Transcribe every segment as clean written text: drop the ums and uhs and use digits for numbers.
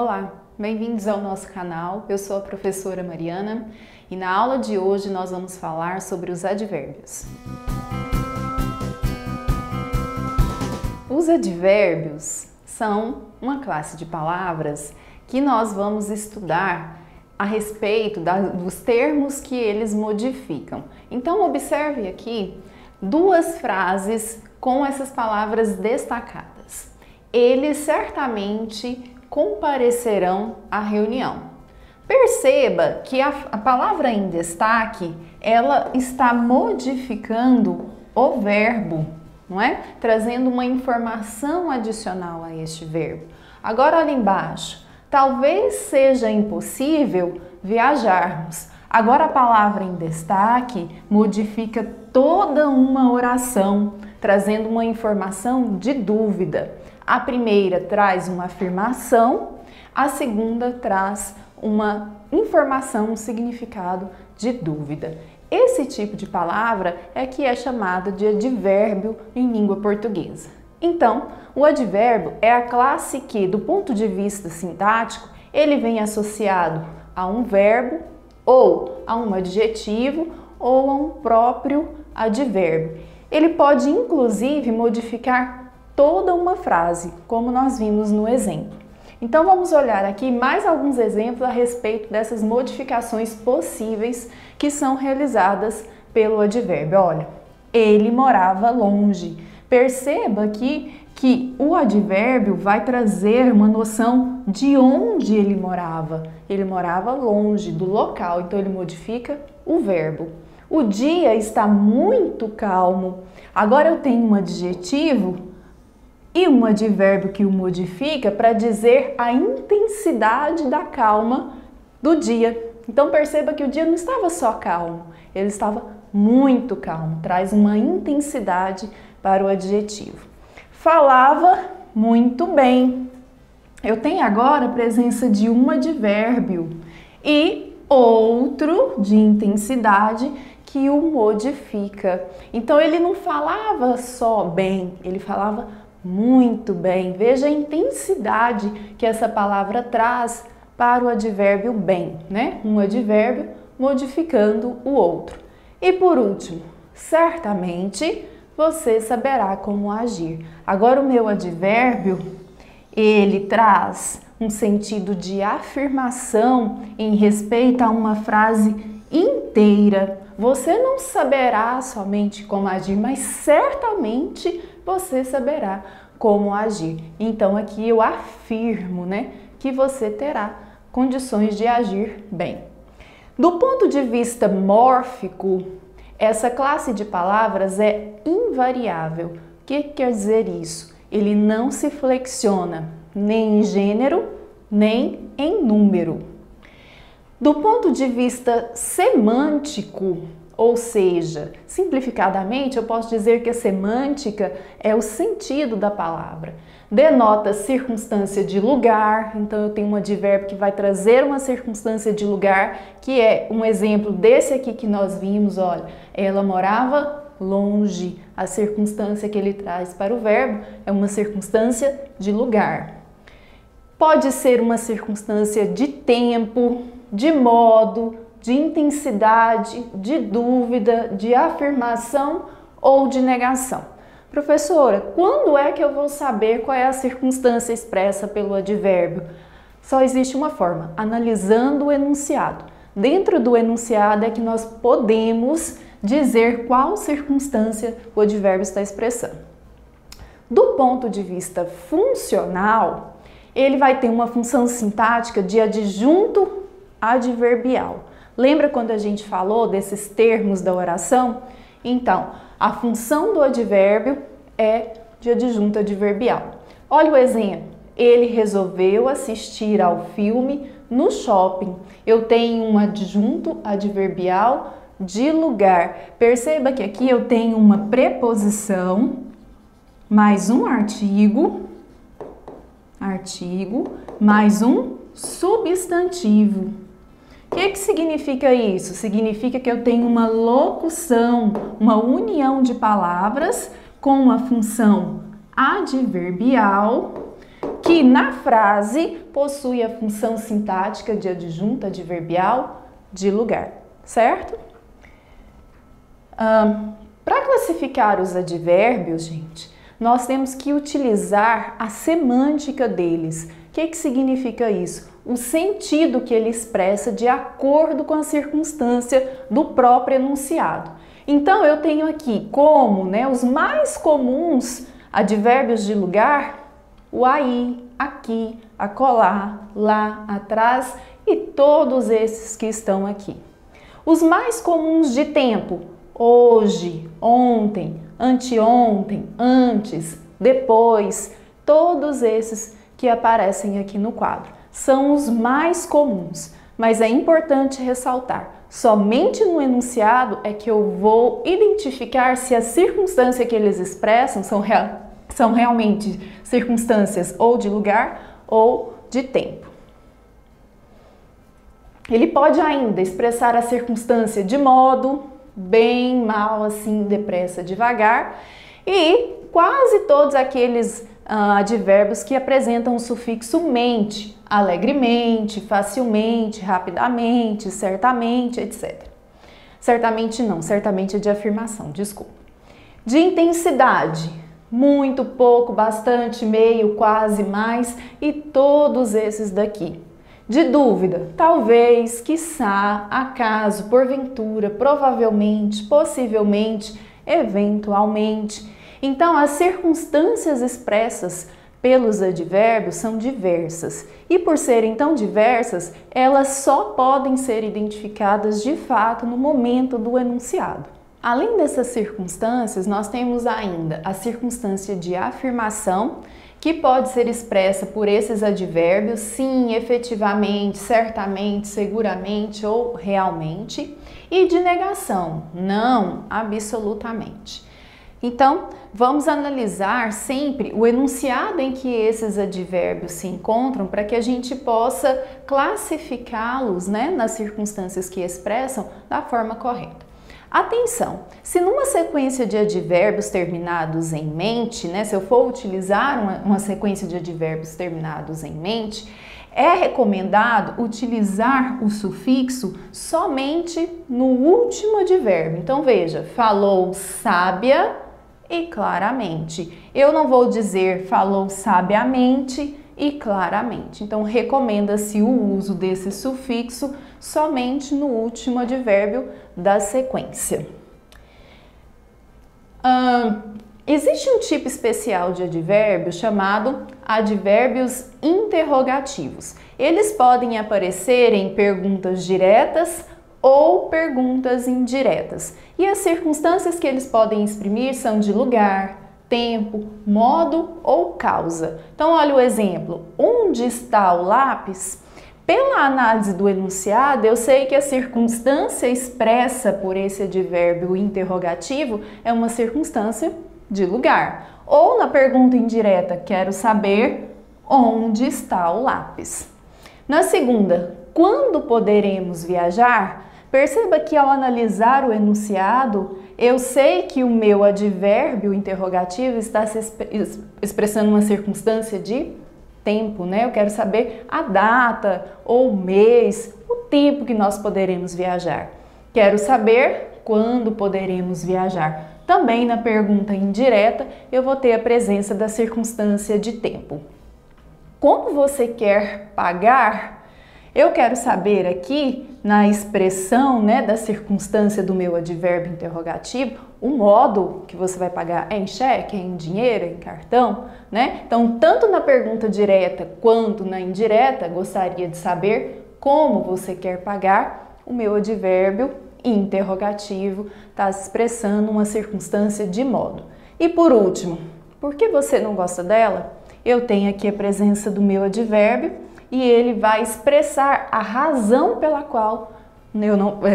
Olá, bem-vindos ao nosso canal. Eu sou a professora Mariana e na aula de hoje nós vamos falar sobre os advérbios. Os advérbios são uma classe de palavras que nós vamos estudar a respeito dos termos que eles modificam. Então observe aqui duas frases com essas palavras destacadas. Eles certamente comparecerão à reunião. Perceba que a palavra em destaque, ela está modificando o verbo, não é? Trazendo uma informação adicional a este verbo. Agora olha embaixo. Talvez seja impossível viajarmos. Agora a palavra em destaque modifica toda uma oração, trazendo uma informação de dúvida. A primeira traz uma afirmação, a segunda traz uma informação, um significado de dúvida. Esse tipo de palavra é que é chamada de advérbio em língua portuguesa. Então, o advérbio é a classe que, do ponto de vista sintático, ele vem associado a um verbo, ou a um adjetivo, ou a um próprio advérbio. Ele pode, inclusive, modificar toda uma frase, como nós vimos no exemplo. Então vamos olhar aqui mais alguns exemplos a respeito dessas modificações possíveis que são realizadas pelo advérbio. Olha, ele morava longe. Perceba aqui que o advérbio vai trazer uma noção de onde ele morava. Ele morava longe do local, então ele modifica o verbo. O dia está muito calmo. Agora eu tenho um adjetivo e um advérbio que o modifica para dizer a intensidade da calma do dia. Então perceba que o dia não estava só calmo, ele estava muito calmo, traz uma intensidade para o adjetivo. Falava muito bem. Eu tenho agora a presença de um advérbio e outro de intensidade que o modifica. Então ele não falava só bem, ele falava muito bem. Veja a intensidade que essa palavra traz para o advérbio bem, né? Um advérbio modificando o outro. E por último, certamente você saberá como agir. Agora o meu advérbio, ele traz um sentido de afirmação em respeito a uma frase inteira. Você não saberá somente como agir, mas certamente você saberá como agir. Então aqui eu afirmo, né, que você terá condições de agir bem. Do ponto de vista mórfico, essa classe de palavras é invariável. O que quer dizer isso? Ele não se flexiona nem em gênero, nem em número. Do ponto de vista semântico, ou seja, simplificadamente, eu posso dizer que a semântica é o sentido da palavra. Denota circunstância de lugar, então eu tenho um advérbio que vai trazer uma circunstância de lugar, que é um exemplo desse aqui que nós vimos, olha, ela morava longe. A circunstância que ele traz para o verbo é uma circunstância de lugar. Pode ser uma circunstância de tempo, de modo, de intensidade, de dúvida, de afirmação ou de negação. Professora, quando é que eu vou saber qual é a circunstância expressa pelo advérbio? Só existe uma forma, analisando o enunciado. Dentro do enunciado é que nós podemos dizer qual circunstância o advérbio está expressando. Do ponto de vista funcional, ele vai ter uma função sintática de adjunto adverbial. Lembra quando a gente falou desses termos da oração? Então, a função do advérbio é de adjunto adverbial. Olha o exemplo. Ele resolveu assistir ao filme no shopping. Eu tenho um adjunto adverbial de lugar. Perceba que aqui eu tenho uma preposição, mais um artigo, mais um substantivo. O que significa isso? Significa que eu tenho uma locução, uma união de palavras com uma função adverbial que na frase possui a função sintática de adjunto adverbial de lugar, certo? Para classificar os advérbios, gente, nós temos que utilizar a semântica deles. O que significa isso? O sentido que ele expressa de acordo com a circunstância do próprio enunciado. Então, eu tenho aqui como, né, os mais comuns advérbios de lugar, o aí, aqui, acolá, lá, atrás e todos esses que estão aqui. Os mais comuns de tempo, hoje, ontem, anteontem, antes, depois, todos esses que aparecem aqui no quadro. São os mais comuns, mas é importante ressaltar, somente no enunciado é que eu vou identificar se a circunstância que eles expressam são realmente circunstâncias ou de lugar ou de tempo. Ele pode ainda expressar a circunstância de modo, bem, mal, assim, depressa, devagar, e quase todos aqueles advérbios que apresentam o sufixo mente, alegremente, facilmente, rapidamente, certamente, etc. Certamente não, certamente é de afirmação, desculpa. De intensidade, muito, pouco, bastante, meio, quase, mais e todos esses daqui. De dúvida, talvez, quiçá, acaso, porventura, provavelmente, possivelmente, eventualmente. Então, as circunstâncias expressas pelos advérbios são diversas e, por serem tão diversas, elas só podem ser identificadas de fato no momento do enunciado. Além dessas circunstâncias, nós temos ainda a circunstância de afirmação, que pode ser expressa por esses advérbios, sim, efetivamente, certamente, seguramente ou realmente, e de negação, não, absolutamente. Então, vamos analisar sempre o enunciado em que esses advérbios se encontram para que a gente possa classificá-los, né, nas circunstâncias que expressam da forma correta. Atenção, se numa sequência de advérbios terminados em mente, né, se eu for utilizar uma sequência de advérbios terminados em mente, é recomendado utilizar o sufixo somente no último advérbio. Então veja, falou sábia e claramente. Eu não vou dizer falou sabiamente e claramente. Então recomenda-se o uso desse sufixo somente no último advérbio da sequência. Existe um tipo especial de advérbio chamado advérbios interrogativos. Eles podem aparecer em perguntas diretas ou perguntas indiretas. E as circunstâncias que eles podem exprimir são de lugar, tempo, modo ou causa. Então, olha o exemplo. Onde está o lápis? Pela análise do enunciado, eu sei que a circunstância expressa por esse advérbio interrogativo é uma circunstância de lugar. Ou na pergunta indireta, quero saber onde está o lápis. Na segunda, quando poderemos viajar? Perceba que ao analisar o enunciado, eu sei que o meu advérbio interrogativo está se expressando uma circunstância de tempo, né? Eu quero saber a data ou mês, o tempo que nós poderemos viajar. Quero saber quando poderemos viajar. Também na pergunta indireta, eu vou ter a presença da circunstância de tempo. Como você quer pagar? Eu quero saber aqui, na expressão, né, da circunstância do meu advérbio interrogativo, o modo que você vai pagar é em cheque, é em dinheiro, é em cartão, né? Então, tanto na pergunta direta quanto na indireta, gostaria de saber como você quer pagar. O meu advérbio interrogativo está expressando uma circunstância de modo. E por último, por que você não gosta dela? Eu tenho aqui a presença do meu advérbio e ele vai expressar a razão pela qual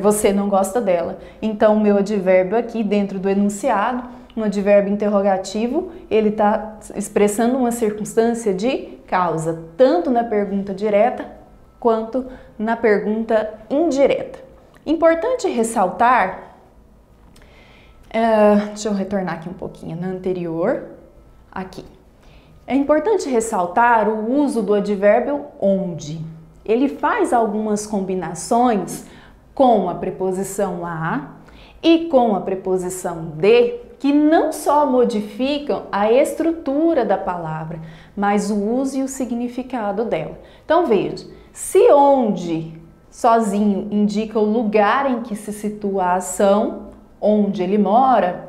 você não gosta dela. Então, o meu advérbio aqui dentro do enunciado, um advérbio interrogativo, ele está expressando uma circunstância de causa, tanto na pergunta direta quanto na pergunta indireta. Importante ressaltar, deixa eu retornar aqui um pouquinho, na anterior, aqui. É importante ressaltar o uso do advérbio onde. Ele faz algumas combinações com a preposição a e com a preposição de, que não só modificam a estrutura da palavra, mas o uso e o significado dela. Então veja, se onde sozinho indica o lugar em que se situa a ação, onde ele mora,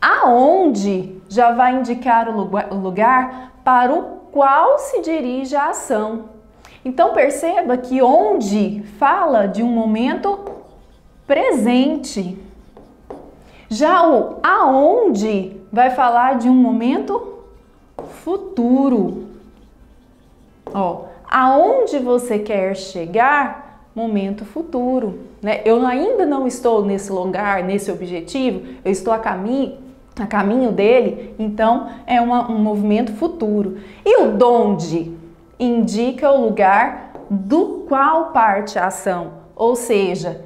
aonde já vai indicar o lugar para o qual se dirige a ação. Então perceba que onde fala de um momento presente. Já o aonde vai falar de um momento futuro. Ó, aonde você quer chegar, momento futuro, né? Eu ainda não estou nesse lugar, nesse objetivo, eu estou a caminho dele, então é um movimento futuro. E o donde indica o lugar do qual parte a ação, ou seja,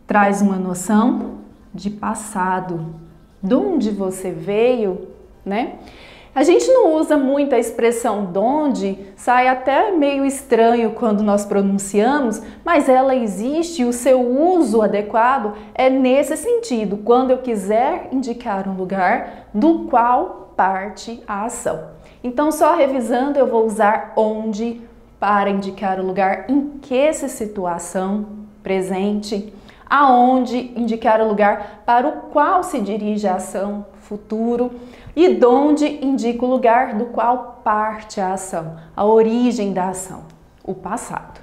traz uma noção de passado, de onde você veio, né? A gente não usa muito a expressão donde, sai até meio estranho quando nós pronunciamos, mas ela existe e o seu uso adequado é nesse sentido, quando eu quiser indicar um lugar do qual parte a ação. Então, só revisando, eu vou usar onde para indicar o lugar em que se situa a ação presente, aonde indicar o lugar para o qual se dirige a ação futuro e donde indica o lugar do qual parte a ação, a origem da ação, o passado.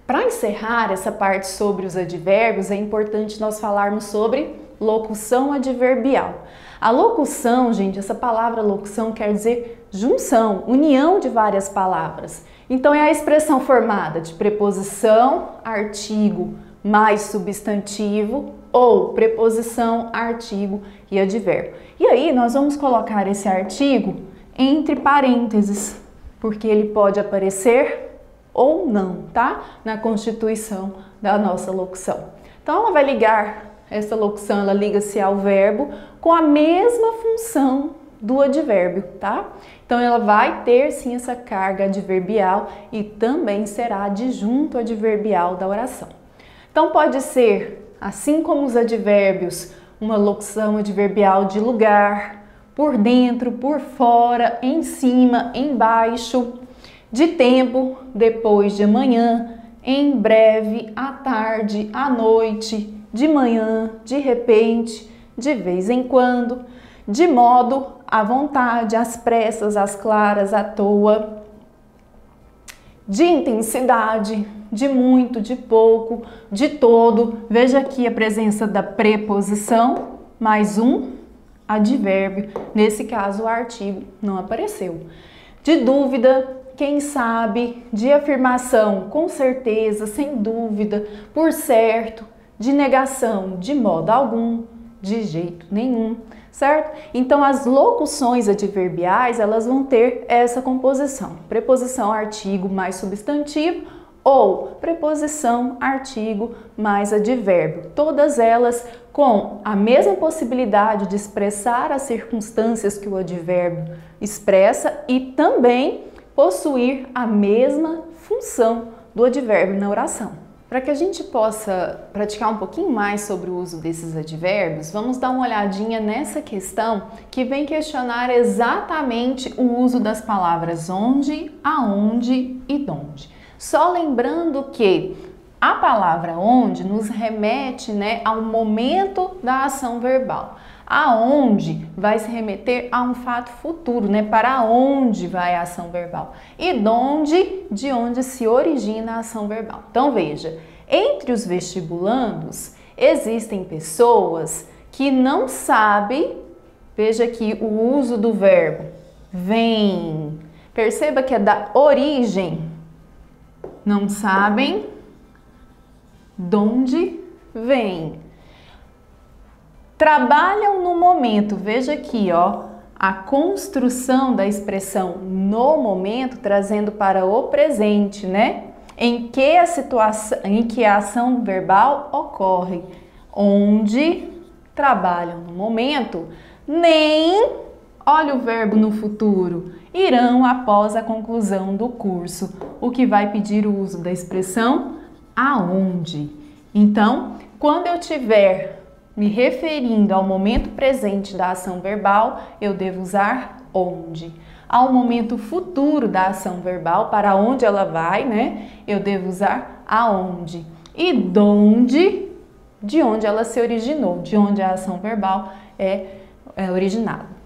Para encerrar essa parte sobre os advérbios, é importante nós falarmos sobre locução adverbial. A locução, gente, essa palavra locução quer dizer junção, união de várias palavras. Então é a expressão formada de preposição, artigo, mais substantivo ou preposição, artigo e advérbio. E aí nós vamos colocar esse artigo entre parênteses, porque ele pode aparecer ou não, tá? Na constituição da nossa locução. Então ela vai ligar, essa locução ela liga-se ao verbo com a mesma função do advérbio, tá? Então ela vai ter sim essa carga adverbial e também será adjunto adverbial da oração. Então pode ser, assim como os advérbios, uma locução adverbial de lugar, por dentro, por fora, em cima, embaixo, de tempo, depois de amanhã, em breve, à tarde, à noite, de manhã, de repente, de vez em quando, de modo, à vontade, às pressas, às claras, à toa, de intensidade, de muito, de pouco, de todo. Veja aqui a presença da preposição mais um advérbio. Nesse caso, o artigo não apareceu. De dúvida, quem sabe, de afirmação, com certeza, sem dúvida, por certo, de negação, de modo algum, de jeito nenhum, certo? Então, as locuções adverbiais, elas vão ter essa composição. Preposição, artigo mais substantivo ou preposição, artigo mais advérbio. Todas elas com a mesma possibilidade de expressar as circunstâncias que o advérbio expressa e também possuir a mesma função do advérbio na oração. Para que a gente possa praticar um pouquinho mais sobre o uso desses advérbios, vamos dar uma olhadinha nessa questão que vem questionar exatamente o uso das palavras onde, aonde e donde. Só lembrando que a palavra onde nos remete, né, ao momento da ação verbal. Aonde vai se remeter a um fato futuro, né? Para onde vai a ação verbal. E donde, de onde se origina a ação verbal. Então veja, entre os vestibulandos existem pessoas que não sabem, veja aqui o uso do verbo vem. Perceba que é da origem. Não sabem donde vem. Trabalham no momento, veja aqui, ó, a construção da expressão no momento, trazendo para o presente, né? Em que a situação, em que a ação verbal ocorre, onde trabalham no momento, nem, Olha o verbo no futuro. Irão após a conclusão do curso, o que vai pedir o uso da expressão aonde. Então, quando eu tiver me referindo ao momento presente da ação verbal, eu devo usar onde. Ao momento futuro da ação verbal, para onde ela vai, né? Eu devo usar aonde. E donde, de onde ela se originou, de onde a ação verbal é originada.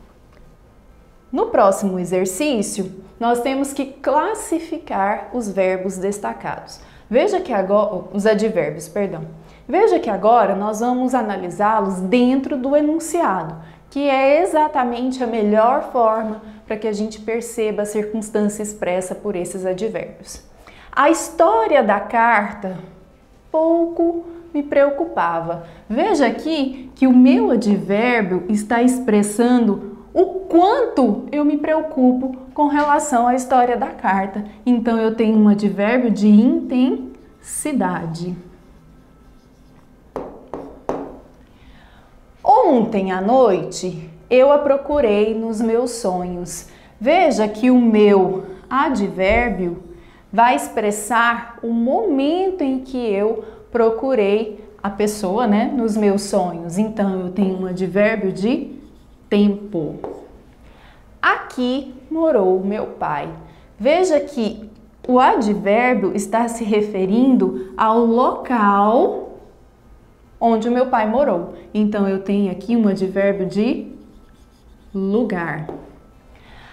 No próximo exercício, nós temos que classificar os verbos destacados. Veja que agora, os advérbios, perdão. Veja que agora nós vamos analisá-los dentro do enunciado, que é exatamente a melhor forma para que a gente perceba a circunstância expressa por esses advérbios. A história da carta pouco me preocupava. Veja aqui que o meu advérbio está expressando o quanto eu me preocupo com relação à história da carta. Então, eu tenho um advérbio de intensidade. Ontem à noite, eu a procurei nos meus sonhos. Veja que o meu advérbio vai expressar o momento em que eu procurei a pessoa, né, nos meus sonhos. Então, eu tenho um advérbio de tempo. Aqui morou meu pai. Veja que o advérbio está se referindo ao local onde o meu pai morou. Então, eu tenho aqui um advérbio de lugar.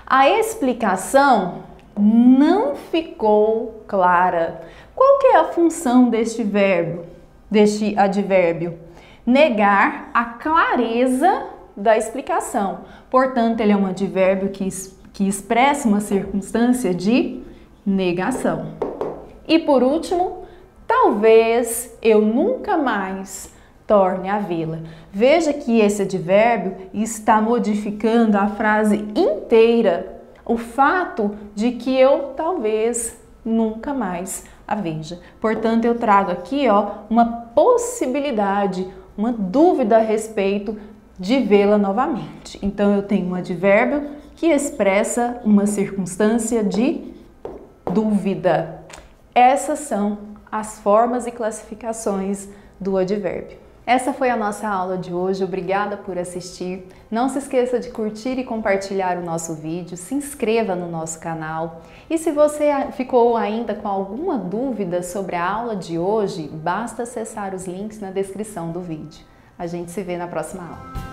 A explicação não ficou clara. Qual que é a função deste verbo, deste advérbio? Negar a clareza da explicação. Portanto, ele é um advérbio que expressa uma circunstância de negação. E por último, talvez eu nunca mais torne a vê-la. Veja que esse advérbio está modificando a frase inteira, o fato de que eu talvez nunca mais a veja. Portanto, eu trago aqui, uma possibilidade, uma dúvida a respeito de vê-la novamente. Então, eu tenho um advérbio que expressa uma circunstância de dúvida. Essas são as formas e classificações do advérbio. Essa foi a nossa aula de hoje. Obrigada por assistir. Não se esqueça de curtir e compartilhar o nosso vídeo. Se inscreva no nosso canal. E se você ficou ainda com alguma dúvida sobre a aula de hoje, basta acessar os links na descrição do vídeo. A gente se vê na próxima aula.